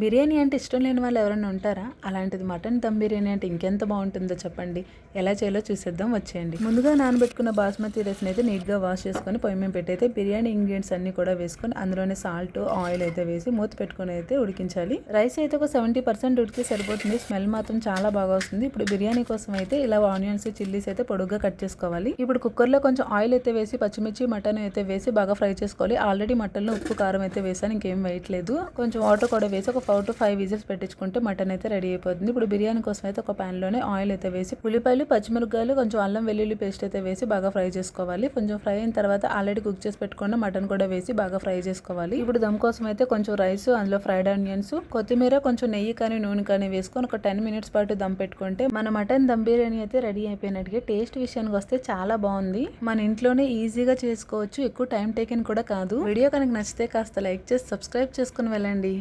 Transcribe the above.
బిర్యానీ అంటే ఇష్టం లేని వాళ్ళు ఎవరైనా ఉంటారా? అలాంటిది మటన్ దమ్ బిర్యానీ అంటే ఇంకెంత బాగుంటుందో చెప్పండి. ఎలా చేయాలో చూసేద్దాం వచ్చేయండి. ముందుగా నానబెట్టుకున్న బాస్మతి రైస్ని అయితే నీట్గా వాష్ చేసుకొని పొయ్యి మీద పెట్టి అయితే బిర్యానీ ఇంగ్రీడియంట్స్ అన్ని కూడా వేసుకొని అందులోనే సాల్ట్ ఆయిల్ అయితే వేసి మూత పెట్టుకొని అయితే ఉడికించాలి. రైస్ అయితే ఒక 70% ఉడికి సరిపోతుంది. స్మెల్ మాత్రం చాలా బాగా వస్తుంది. ఇప్పుడు బిర్యానీ కోసం అయితే ఇలా ఆనియన్స్ చిల్లీస్ అయితే పొడుగ్గా కట్ చేసుకోవాలి. ఇప్పుడు కుక్కర్లో కొంచెం ఆయిల్ అయితే వేసి పచ్చిమిర్చి మటన్ అయితే వేసి బాగా ఫ్రై చేసుకోవాలి. ఆల్రెడీ మటన్లో ఉప్పు కారం అయితే వేసాను, ఇంకేం వేయట్లేదు. కొంచెం వాటర్ కూడా వేసి ఒక 4 to 5 విజిల్స్ పెట్టించుకుంటే మటన్ అయితే రెడీ అయిపోతుంది. ఇప్పుడు బిర్యానీ కోసం అయితే ఒక ప్యాన్ లోనే ఆయిల్ అయితే వేసి ఉల్లిపాయలు పచ్చిమిరపకాయలు కొంచెం అల్లం వెల్లుల్లి పేస్ట్ అయితే వేసి బాగా ఫ్రై చేసుకోవాలి. కొంచెం ఫ్రై అయిన తర్వాత ఆల్రెడీ కుక్ చేసి పెట్టుకున్న మటన్ కూడా వేసి బాగా ఫ్రై చేసుకోవాలి. ఇప్పుడు దమ్ కోసం అయితే కొంచెం రైస్, అందులో ఫ్రైడ్ ఆనియన్స్, కొత్తిమీర, కొంచెం నెయ్యి కానీ నూనె కానీ వేసుకొని ఒక 10 minutes పాటు దమ్ పెట్టుకుంటే మన మటన్ దమ్ బిర్యానీ అయితే రెడీ అయిపోయినట్టుగా. టేస్ట్ విషయానికి వస్తే చాలా బాగుంది. మన ఇంట్లోనే ఈజీగా చేసుకోవచ్చు, ఎక్కువ టైం టేకెన్ కూడా కాదు. వీడియో కనుక నచ్చితే కాస్త లైక్ చేసి సబ్స్క్రైబ్ చేసుకుని వెళ్ళండి.